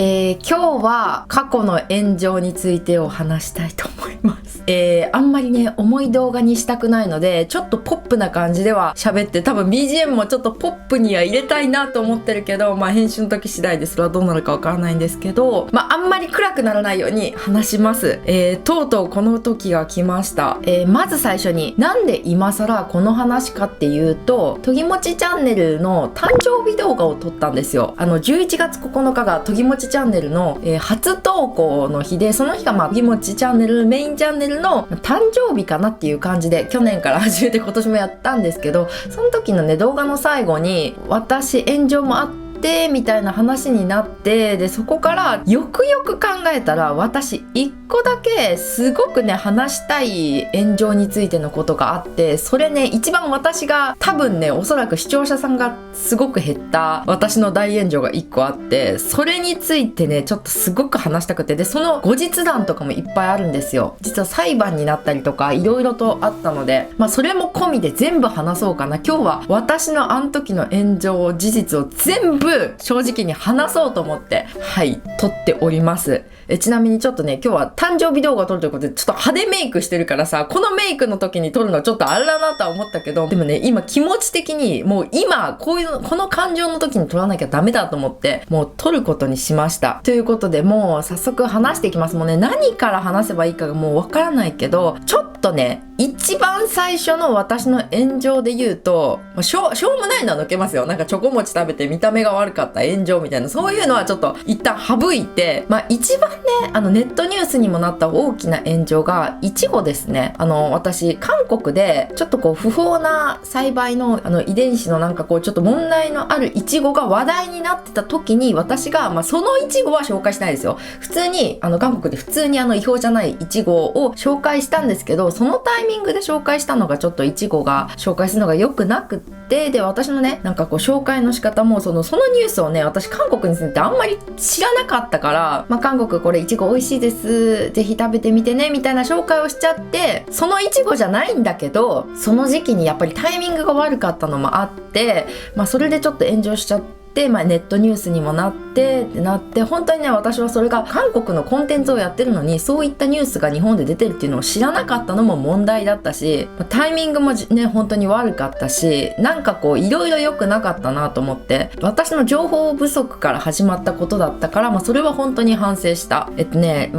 今日は過去の炎上についてお話したいと思います。あんまりね、重い動画にしたくないので、ちょっとポップな感じでは喋って、多分 BGM もちょっとポップには入れたいなと思ってるけど、編集の時次第でそれはどうなるかわからないんですけど、あんまり暗くならないように話します。とうとうこの時が来ました。まず最初に、なんで今更この話かっていうと、とぎもちチャンネルの誕生日動画を撮ったんですよ。11月9日がとぎもちチャンネルの、初投稿の日で、その日がとぎもちチャンネルメインチャンネルの誕生日かなっていう感じで、去年から始めて今年もやったんですけど、その時のね、動画の最後に私炎上もあってみたいな話になって、でそこからよくよく考えたら、私一個だけすごくね話したい炎上についてのことがあって、それね、一番私が多分ね、おそらく視聴者さんがすごく減った私の大炎上が一個あって、それについてねちょっとすごく話したくて、でその後日談とかもいっぱいあるんですよ。実は裁判になったりとかいろいろとあったので、それも込みで全部話そうかな。今日は私のあの時の炎上事実を全部正直に話そうと思って撮っております。ちなみにちょっとね、今日は誕生日動画を撮るということでちょっと派手メイクしてるからさ、このメイクの時に撮るのちょっとあれだなとは思ったけど、でもね、今気持ち的にもう今この感情の時に撮らなきゃダメだと思って、もう撮ることにしました。ということで、もう早速話していきます。もうね、何から話せばいいかがもうわからないけど、ちょっとね、一番最初の私の炎上で言うと、しょうもないのは抜けますよ。なんかチョコ餅食べて見た目が悪かった炎上みたいな、そういうのはちょっと一旦省いて、一番ね、ネットニュースにもなった大きな炎上がイチゴですね。私韓国でちょっと不法な栽培の遺伝子のなんかちょっと問題のあるイチゴが話題になってた時に、私がそのイチゴは紹介しないですよ。普通に韓国で普通に違法じゃないイチゴを紹介したんですけど、そのタイミングで紹介したのがちょっとイチゴが紹介するのが良くなくって、で私のね、なんか紹介の仕方もそのニュースをね、私韓国に住んでてあんまり知らなかったから、韓国これイチゴ美味しいです、ぜひ食べてみてねみたいな紹介をしちゃって、そのイチゴじゃないんだけど、その時期にやっぱりタイミングが悪かったのもあって、それでちょっと炎上しちゃって、ネットニュースにもなって本当にね、私はそれが韓国のコンテンツをやってるのに、そういったニュースが日本で出てるっていうのを知らなかったのも問題だったし、タイミングもね本当に悪かったし、なんかいろいろ良くなかったなと思って、私の情報不足から始まったことだったから、それは本当に反省した。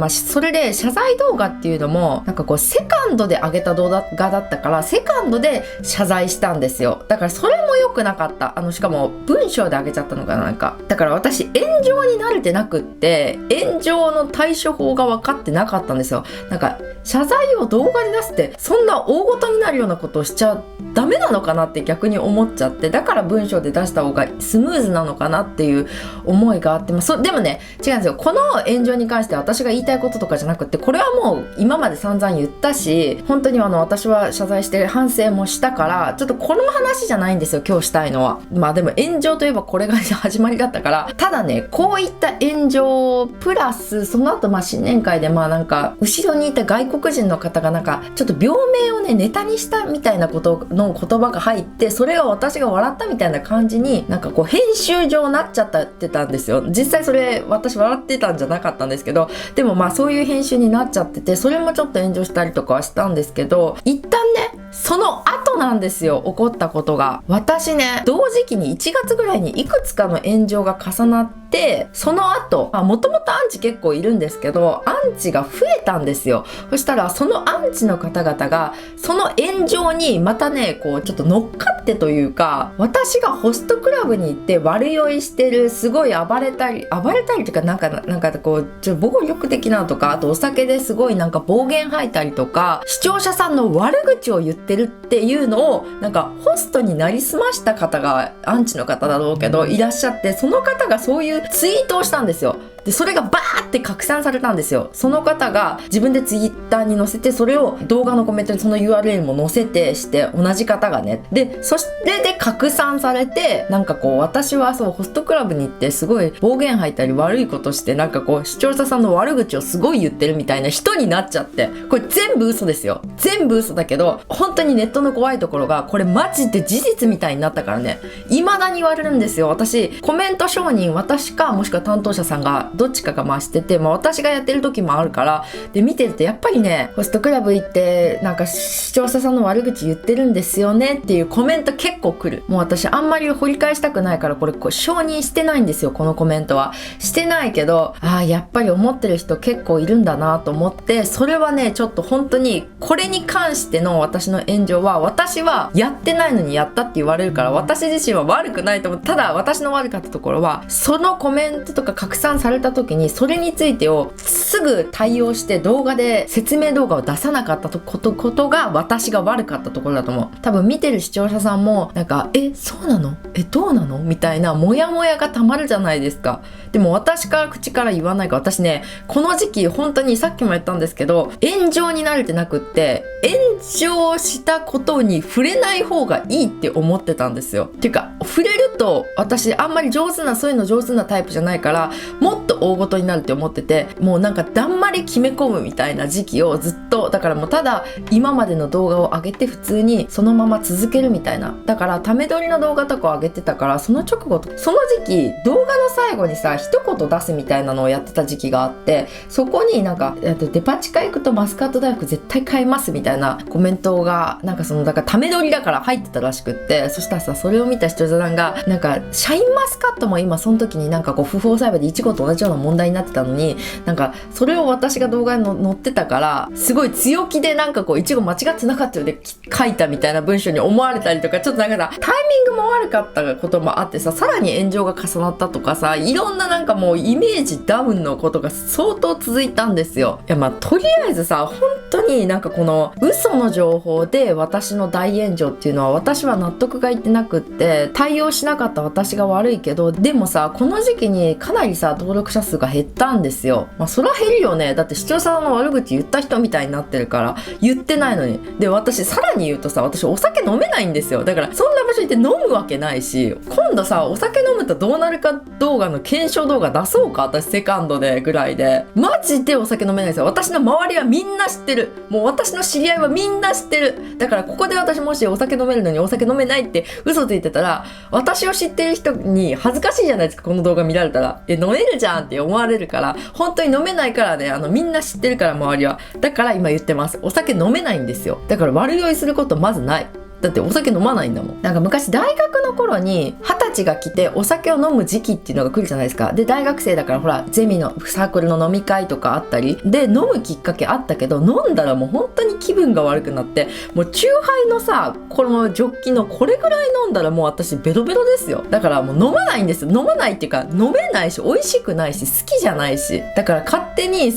それで謝罪動画っていうのもなんかセカンドで上げた動画だったから、セカンドで謝罪したんですよ。だからそれも良くなかった。しかも文章で上げちゃったのかな、なんかだから私炎上に慣れてなくって、炎上の対処法が分かってなかったんですよ。なんか謝罪を動画で出すって、そんな大ごとになるようなことをしちゃダメなのかなって逆に思っちゃって、だから文章で出した方がスムーズなのかなっていう思いがあって、でもね、違うんですよ。この炎上に関しては私が言いたいこととかじゃなくって、これはもう今まで散々言ったし、本当に私は謝罪して反省もしたから、ちょっとこの話じゃないんですよ、今日したいのは。でも炎上といえばこれが始まりだったから、ただね、こういった炎上プラス、その後新年会でなんか後ろにいた外国人の方がなんかちょっと病名をねネタにしたみたいなことの言葉が入って、それが私が笑ったみたいな感じになんか編集上なっちゃってたんですよ。実際それ私笑ってたんじゃなかったんですけど、でもそういう編集になっちゃってて、それもちょっと炎上したりとかはしたんですけど、一旦ね、その後なんですよ、起こったことが。私ね、同時期に1月ぐらいにいくつかの炎上が重なって、その後もともとアンチ結構いるんですけど、アンチが増えたんですよ。そしたらそのアンチの方々がその炎上にまたね、ちょっと乗っかってというか、私がホストクラブに行って悪酔いしてる、すごい暴れたりというか、なんかちょっと暴力的なとか、あとお酒ですごいなんか暴言吐いたりとか、視聴者さんの悪口を言ってるっていうのをなんかホストになりすました方が、アンチの方だろうけどいらっしゃって、その方がそういうツイートをしたんですよ。でそれがバーって拡散されたんですよ。その方が自分でツイッターに載せて、それを動画のコメントにその URL も載せてして、同じ方がね、でそれで拡散されて、なんか私はホストクラブに行ってすごい暴言吐いたり悪いことして、なんか視聴者さんの悪口をすごい言ってるみたいな人になっちゃって、これ全部嘘ですよ。全部嘘だけど、本当にネットの怖いところが、これマジで事実みたいになったからね、未だに言われるんですよ。私コメント承認、私かもしくは担当者さんがどっちかがまあしてて、私がやってる時もあるから、で見てるとやっぱりね、ホストクラブ行ってなんか視聴者さんの悪口言ってるんですよねっていうコメント結構来る。もう私あんまり掘り返したくないから、これ承認してないんですよ、このコメントはしてないけど、やっぱり思ってる人結構いるんだなと思って、それはねちょっと本当にこれに関しての私の炎上は、私はやってないのにやったって言われるから、私自身は悪くないと思う。ただ私の悪かったところは、そのコメントとか拡散された時にそれについてをすぐ対応して動画で説明動画を出さなかったことが私が悪かったところだと思う。多分見てる視聴者さんもなんかそうなのどうなのみたいなモヤモヤがたまるじゃないですか。でも私から口から言わないから、私ねこの時期本当にさっきも言ったんですけど、炎上に慣れてなくって、炎上したことに触れない方がいいって思ってたんですよ。っていうか触れると私あんまりそういうの上手なタイプじゃないから、もっと大ごとになるって思ってて、もうなんかだんまり決め込むみたいな時期をずっと、だからもうただ今までの動画を上げて普通にそのまま続けるみたいな、だからため撮りの動画とかを上げてたから、その直後その時期動画の最後にさ一言出すみたいなのをやってた時期があって、そこになんかデパ地下行くとマスカット大福絶対買いますみたいなコメントがなんかだからため撮りだから入ってたらしくって、そしたらさそれを見た視聴者さんがなんかシャインマスカットも今その時になんか不法栽培でイチゴと同じような問題になってたのに、なんかそれを私が動画に載ってたからすごい強気でなんかイチゴ間違ってなかったよで書いたみたいな文章に思われたりとか、ちょっとなんかさタイミングも悪かったこともあってさ、さらに炎上が重なったとかさ、いろんななんかもうイメージダウンのことが相当続いたんですよ。いやとりあえずさ、本当になんかこの嘘の情報で私の大炎上っていうのは私は納得がいってなくって、対応しなかった私が悪いけど、でもさこの時期にかなりさ登録者数が減ったんですよ。そりゃ減るよね。だって視聴者さんの悪口言った人みたいになってるから。言ってないのに。で私さらに言うとさ、私お酒飲めないんですよ。だからそんな場所行って飲むわけないし、今度さお酒飲むとどうなるか動画の検証動画出そうか、私セカンドでぐらいで。マジでお酒飲めないですよ。私の周りはみんな知ってる。もう私の知り合いはみんな知ってる。だからここで私もしお酒飲めるのにお酒飲めないって嘘ついてたら、私を知ってる人に恥ずかしいじゃないですか。この動画見られたら飲めるじゃんって思われるから、本当に飲めないからね、みんな知ってるから周りは。だから今言ってます。お酒飲めないんですよ。だから悪酔いすることまずない。だってお酒飲まないんだもん。なんか昔大学の頃に20歳が来てお酒を飲む時期っていうのが来るじゃないですか。で大学生だからほらゼミのサークルの飲み会とかあったりで飲むきっかけあったけど、飲んだらもう本当に気分が悪くなって、もうチューハイのさこのジョッキのこれぐらい飲んだらもう私ベロベロですよ。だからもう飲まないんですよ。飲まないっていうか飲めないし美味しくないし好きじゃないし、だから勝手に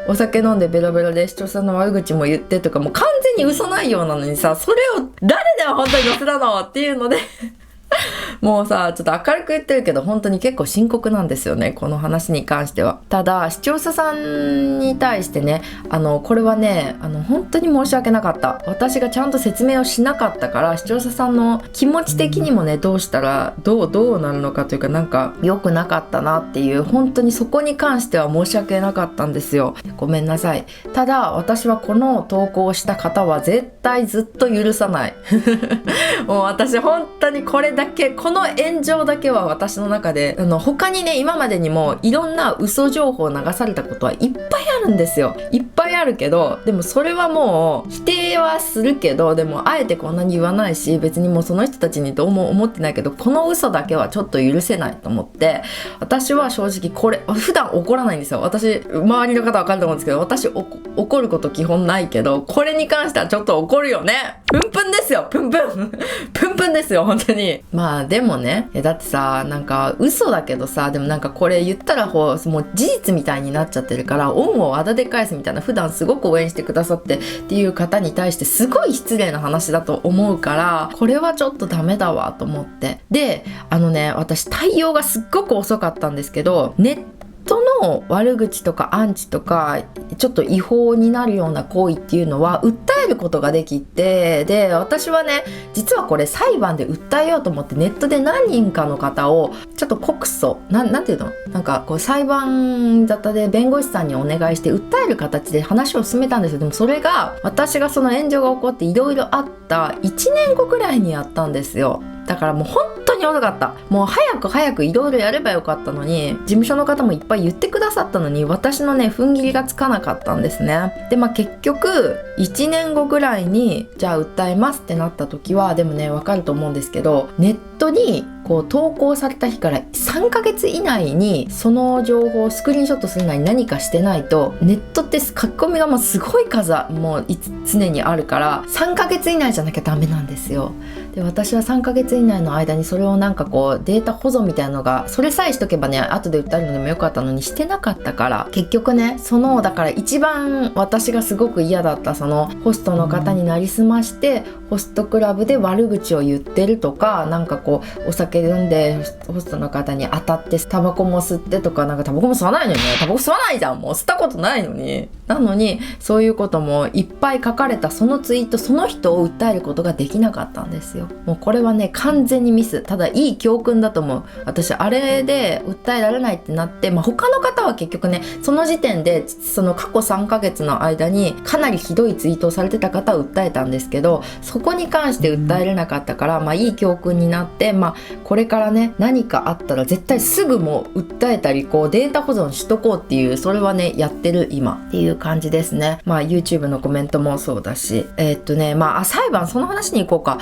お酒飲んでベロベロで視聴者の悪口も言ってとか、もう完全に嘘内容なのにさ、それを誰では本当に載せたのっていうのでもうさちょっと明るく言ってるけど本当に結構深刻なんですよね、この話に関しては。ただ視聴者さんに対してねこれはね本当に申し訳なかった。私がちゃんと説明をしなかったから、視聴者さんの気持ち的にもねどうしたらどうなるのかというか、なんか良くなかったなっていう、本当にそこに関しては申し訳なかったんですよ。ごめんなさい。ただ私はこの投稿をした方は絶対ずっと許さないもう私本当にこの炎上だけは私の中で他にね今までにもいろんな嘘情報を流されたことはいっぱいあるんですよ。いっぱいあるけど、でもそれはもう否定はするけど、でもあえてこんなに言わないし、別にもうその人たちにどうも思ってないけど、この嘘だけはちょっと許せないと思って、私は正直これ普段怒らないんですよ。私周りの方は分かると思うんですけど、私怒ること基本ないけど、これに関してはちょっと怒るよね。プンプンですよ。プンプンプンプンですよ本当に。でもね、だってさなんか嘘だけどさ、でもなんかこれ言ったらもう事実みたいになっちゃってるから、恩をあだで返すみたいな、普段すごく応援してくださってっていう方に対してすごい失礼な話だと思うから、これはちょっとダメだわと思って。で私対応がすっごく遅かったんですけど、ネットの悪口とかアンチとかちょっと違法になるような行為っていうのは訴えることができて、で私はね実はこれ裁判で訴えようと思ってネットで何人かの方をちょっと告訴なんていうの、なんか裁判沙汰で弁護士さんにお願いして訴える形で話を進めたんですよ。でもそれが私がその炎上が起こっていろいろあった1年後くらいにやったんですよ。だからもう本当にに遅かった。もう早くいろいろやればよかったのに、事務所の方もいっぱい言ってくださったのに、私のね踏ん切りがつかなかったんですね。で結局1年後ぐらいにじゃあ訴えますってなった時は、でもねわかると思うんですけど、ネットにこう投稿された日から3ヶ月以内にその情報をスクリーンショットするなり何かしてないと、ネットって書き込みがもうすごい数もう常にあるから3ヶ月以内じゃなきゃダメなんですよ。で私は3ヶ月以内の間にそれをなんかこうデータ保存みたいなのが、それさえしとけばね後で訴えるのでもよかったのにしてなかったから、結局ねだから一番私がすごく嫌だったそのホストの方になりすましてホストクラブで悪口を言ってるとか、なんかこうお酒飲んでホストの方に当たってタバコも吸ってとか、なんかタバコも吸わないのにね、タバコ吸わないじゃん、もう吸ったことないのに、なのにそういうこともいっぱい書かれたそのツイート、その人を訴えることができなかったんですよ。もうこれはね完全にミス。ただいい教訓だと思う。私あれで訴えられないってなって、他の方は結局ねその時点でその過去3ヶ月の間にかなりひどいツイートをされてた方は訴えたんですけど、そこに関して訴えれなかったから、いい教訓になって、これからね何かあったら絶対すぐもう訴えたりこうデータ保存しとこうっていう、それはねやってる今っていう感じですね。YouTube のコメントもそうだし、裁判、その話に行こうか。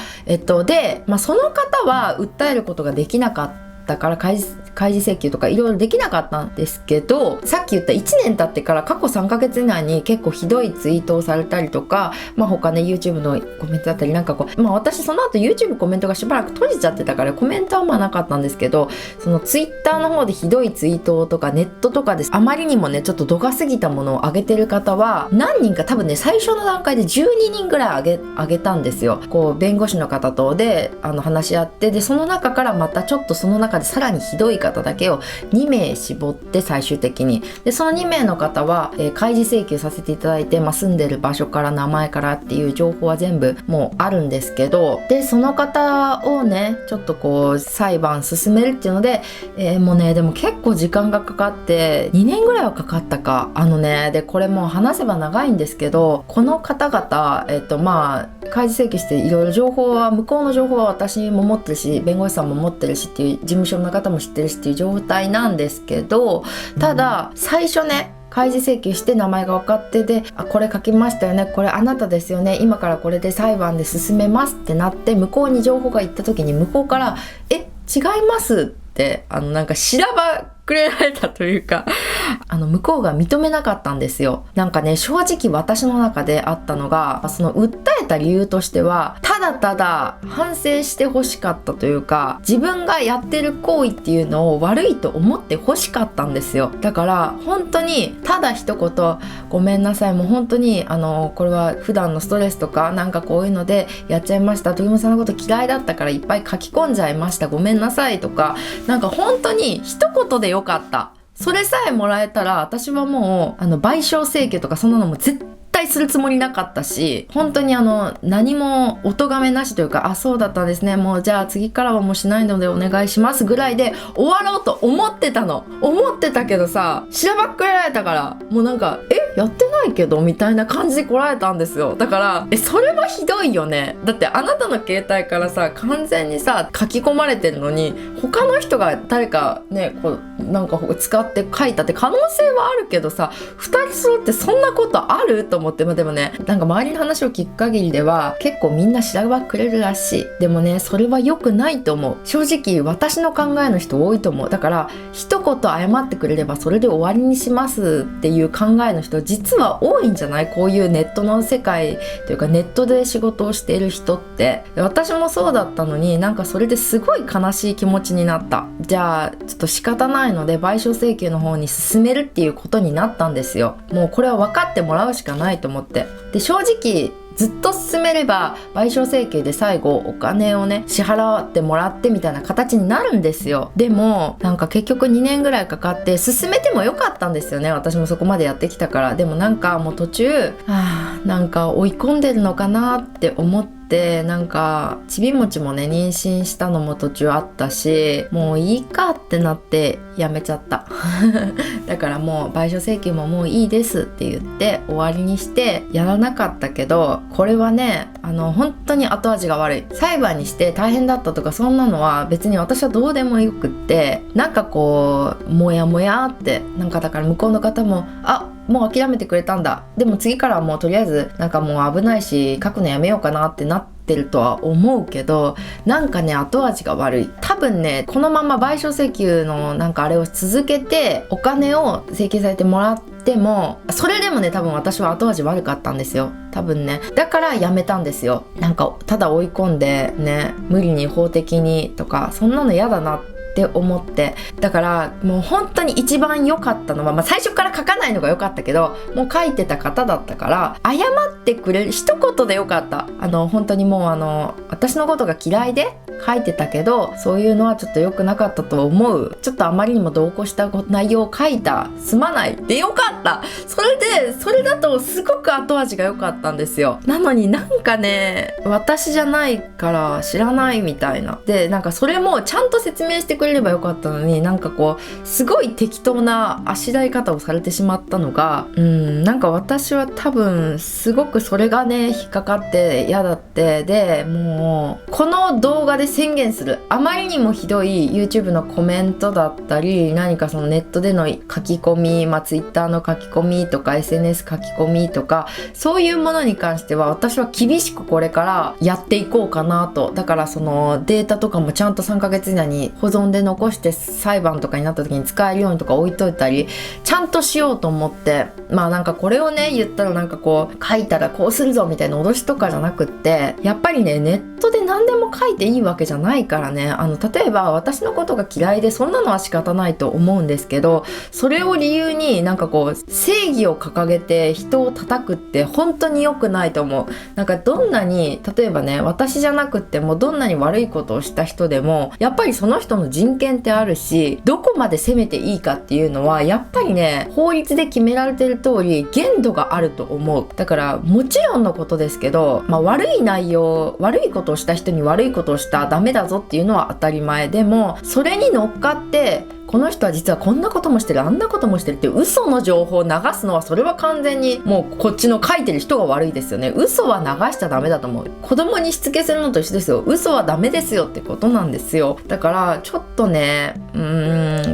で、その方は訴えることができなかったから開示請求とかいろいろできなかったんですけど、さっき言った1年経ってから過去3ヶ月以内に結構ひどいツイートをされたりとか、他ね YouTube のコメントだったりなんかこう、私その後 YouTube コメントがしばらく閉じちゃってたからコメントはなかったんですけど、その Twitter の方でひどいツイートとかネットとかであまりにもねちょっと度が過ぎたものを上げてる方は何人か、多分ね最初の段階で12人ぐらい上げたんですよ。こう弁護士の方とで話し合って、でその中からまたちょっとその中でさらにひどい方だけを2名絞って最終的に、でその2名の方は、開示請求させていただいて、住んでる場所から名前からっていう情報は全部もうあるんですけど、でその方をねちょっとこう裁判進めるっていうので、もうねでも結構時間がかかって2年ぐらいはかかったか。でこれもう話せば長いんですけど、この方々開示請求していろいろ情報は向こうの情報は私も持ってるし弁護士さんも持ってるしっていう、事務所の方も知ってるしっていう状態なんですけど、ただ最初ね開示請求して名前が分かって、でこれ書きましたよね、これあなたですよね、今からこれで裁判で進めますってなって向こうに情報が行った時に向こうから違いますってなんかしらばくれられたというか向こうが認めなかったんですよ。なんかね正直私の中であったのが、その訴えた理由としてはただただ反省してほしかったというか、自分がやってる行為っていうのを悪いと思ってほしかったんですよ。だから本当にただ一言ごめんなさい、もう本当にこれは普段のストレスとかなんかこういうのでやっちゃいました、鳥山さんのこと嫌いだったからいっぱい書き込んじゃいました、ごめんなさいとか、なんか本当に一言でよかった、それさえもらえたら私はもう賠償請求とかそんなのも絶対するつもりなかったし、本当に何もお咎めなしというか、そうだったんですね、もうじゃあ次からはもうしないのでお願いしますぐらいで終わろうと思ってたけどさ、しらばっくれられたからもうなんかやってないけどみたいな感じで来られたんですよ。だからそれはひどいよね。だってあなたの携帯からさ完全にさ書き込まれてるのに、他の人が誰かねこうなんか使って書いたって可能性はあるけどさ、2人揃ってそんなことあると思って、でもねなんか周りの話を聞く限りでは結構みんなしらばくれるらしい。でもねそれは良くないと思う。正直私の考えの人多いと思う。だから一言謝ってくれればそれで終わりにしますっていう考えの人実は多いんじゃない？こういうネットの世界というかネットで仕事をしている人って。私もそうだったのに、なんかそれですごい悲しい気持ちになった。じゃあちょっと仕方ないので賠償請求の方に進めるっていうことになったんですよ。もうこれは分かってもらうしかないと思って。で正直ずっと進めれば賠償請求で最後お金をね支払ってもらってみたいな形になるんですよ。でもなんか結局2年ぐらいかかって進めてもよかったんですよね。私もそこまでやってきたから。でもなんかもう途中なんか追い込んでるのかなって思ってってなんかちびもちもね妊娠したのも途中あったし、もういいかってなってやめちゃっただからもう賠償請求ももういいですって言って終わりにしてやらなかったけど、これはね本当に後味が悪い。裁判にして大変だったとかそんなのは別に私はどうでもよくって、なんかこうモヤモヤってなんかだから向こうの方ももう諦めてくれたんだ、でも次からはもうとりあえずなんかもう危ないし書くのやめようかなってなってるとは思うけど、なんかね後味が悪い。多分ねこのまま賠償請求のなんかあれを続けてお金を請求されてもらっても、それでもね多分私は後味悪かったんですよ、多分ね。だからやめたんですよ。なんかただ追い込んでね無理に法的にとかそんなの嫌だなって思って、だからもう本当に一番良かったのは、最初から書かないのが良かったけど、もう書いてた方だったから謝ってくれる一言で良かった。本当にもう私のことが嫌いで書いてたけど、そういうのはちょっと良くなかったと思う、ちょっとあまりにも同行した内容を書いた、すまないで良かった。それだとすごく後味が良かったんですよ。なのになんかね私じゃないから知らないみたいなで、なんかそれもちゃんと説明してくれればよかったのに、なんかこうすごい適当なあしらい方をされてしまったのが、なんか私は多分すごくそれがね引っかかって嫌だって、でもうこの動画で宣言する。あまりにもひどい YouTube のコメントだったり、何かそのネットでの書き込み、Twitter の書き込みとか SNS 書き込みとかそういうものに関しては私は厳しくこれからやっていこうかなと。だからそのデータとかもちゃんと3ヶ月以内に保存で残して裁判とかになった時に使えるようにとか置いといたりちゃんとしようと思って、なんかこれをね言ったらなんかこう書いたらこうするぞみたいな脅しとかじゃなくって、やっぱりねネットで何でも書いていいわけじゃないからね。例えば私のことが嫌いでそんなのは仕方ないと思うんですけど、それを理由になんかこう正義を掲げて人を叩くって本当に良くないと思う。なんかどんなに例えばね私じゃなくってもどんなに悪いことをした人でもやっぱりその人の人権ってあるし、どこまで責めていいかっていうのはやっぱりね法律で決められてる通り限度があると思う。だからもちろんのことですけど、悪い内容悪いことをした人に悪いことをしたダメだぞっていうのは当たり前でも、それに乗っかってこの人は実はこんなこともしてるあんなこともしてるって嘘の情報を流すのはそれは完全にもうこっちの書いてる人が悪いですよね。嘘は流しちゃダメだと思う。子供にしつけするのと一緒ですよ。嘘はダメですよってことなんですよ。だからちょっとね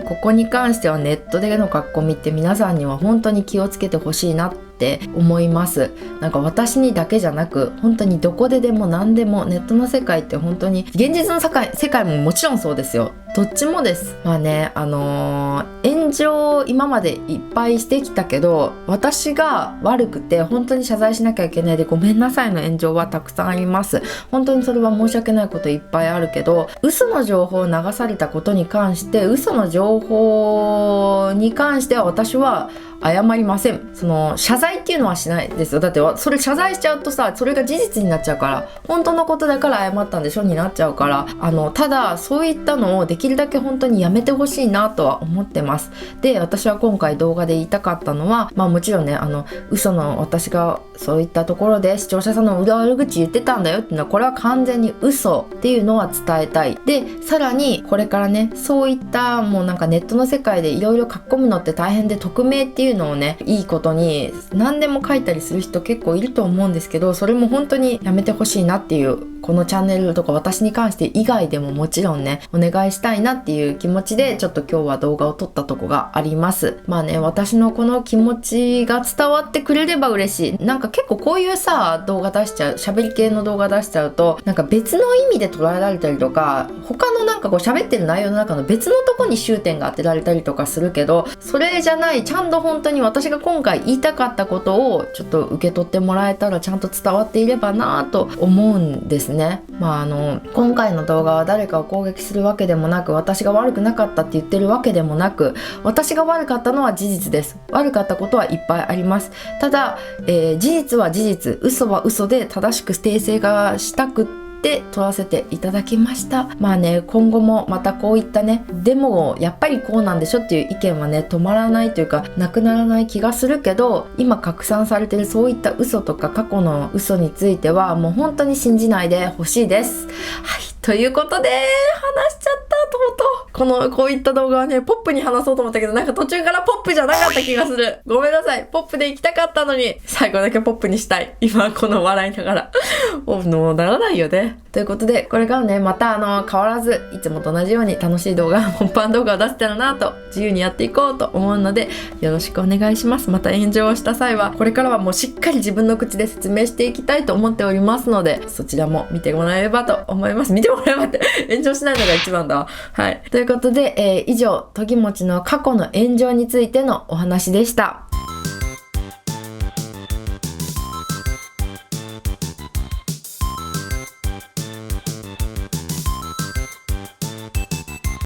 ここに関してはネットでの書き込みって皆さんには本当に気をつけてほしいなって思います。なんか私にだけじゃなく本当にどこででも何でもネットの世界って本当に現実の世界ももちろんそうですよ。どっちもです。炎上今までいっぱいしてきたけど私が悪くて本当に謝罪しなきゃいけないでごめんなさいの炎上はたくさんあります。本当にそれは申し訳ないこといっぱいあるけど、嘘の情報を流されたことに関して嘘の情報に関しては私は謝りません。その謝罪っていうのはしないですよ。だってそれ謝罪しちゃうとさそれが事実になっちゃうから、本当のことだから謝ったんでしょになっちゃうから、ただそういったのをできるだけ本当にやめてほしいなとは思ってます。で私は今回動画で言いたかったのはもちろんね嘘の私がそういったところで視聴者さんの悪口言ってたんだよっていうのはこれは完全に嘘っていうのは伝えたい。でさらにこれからねそういったもうなんかネットの世界でいろいろ書き込むのって大変で匿名っていうのをねいいことに何でも書いたりする人結構いると思うんですけど、それも本当にやめてほしいなっていう、このチャンネルとか私に関して以外でももちろんねお願いしたいなっていう気持ちでちょっと今日は動画を撮ったとこがあります。私のこの気持ちが伝わってくれれば嬉しい。なんか結構こういうさ動画出しちゃう、喋り系の動画出しちゃうとなんか別の意味で捉えられたりとか、他のなんかこう喋ってる内容の中の別のとこに終点が当てられたりとかするけど、それじゃないちゃんと本当に私が今回言いたかったことをちょっと受け取ってもらえたらちゃんと伝わっていればなと思うんですね。今回の動画は誰かを攻撃するわけでもなく、私が悪くなかったって言ってるわけでもなく、私が悪かったのは事実です。悪かったことはいっぱいあります。ただ、事実は事実、嘘は嘘で正しく訂正がしたくっって撮らせていただきました。まあね、今後もまたこういったね、でもやっぱりこうなんでしょっていう意見はね、止まらないというかなくならない気がするけど、今拡散されてるそういった嘘とか過去の嘘についてはもう本当に信じないでほしいです。はい、ということで話しちゃったと思うと、こういった動画はね、ポップに話そうと思ったけど、なんか途中からポップじゃなかった気がする。ごめんなさい。ポップで行きたかったのに、最後だけポップにしたい。今この笑いながら。もうならないよね。ということで、これからね、また変わらず、いつもと同じように楽しい動画、本番動画を出せたらなと、自由にやっていこうと思うので、よろしくお願いします。また炎上をした際は、これからはもうしっかり自分の口で説明していきたいと思っておりますので、そちらも見てもらえればと思います。見てもらえばって、炎上しないのが一番だわ。はい。ということで、以上、とぎもちの過去の炎上についてのお話でした。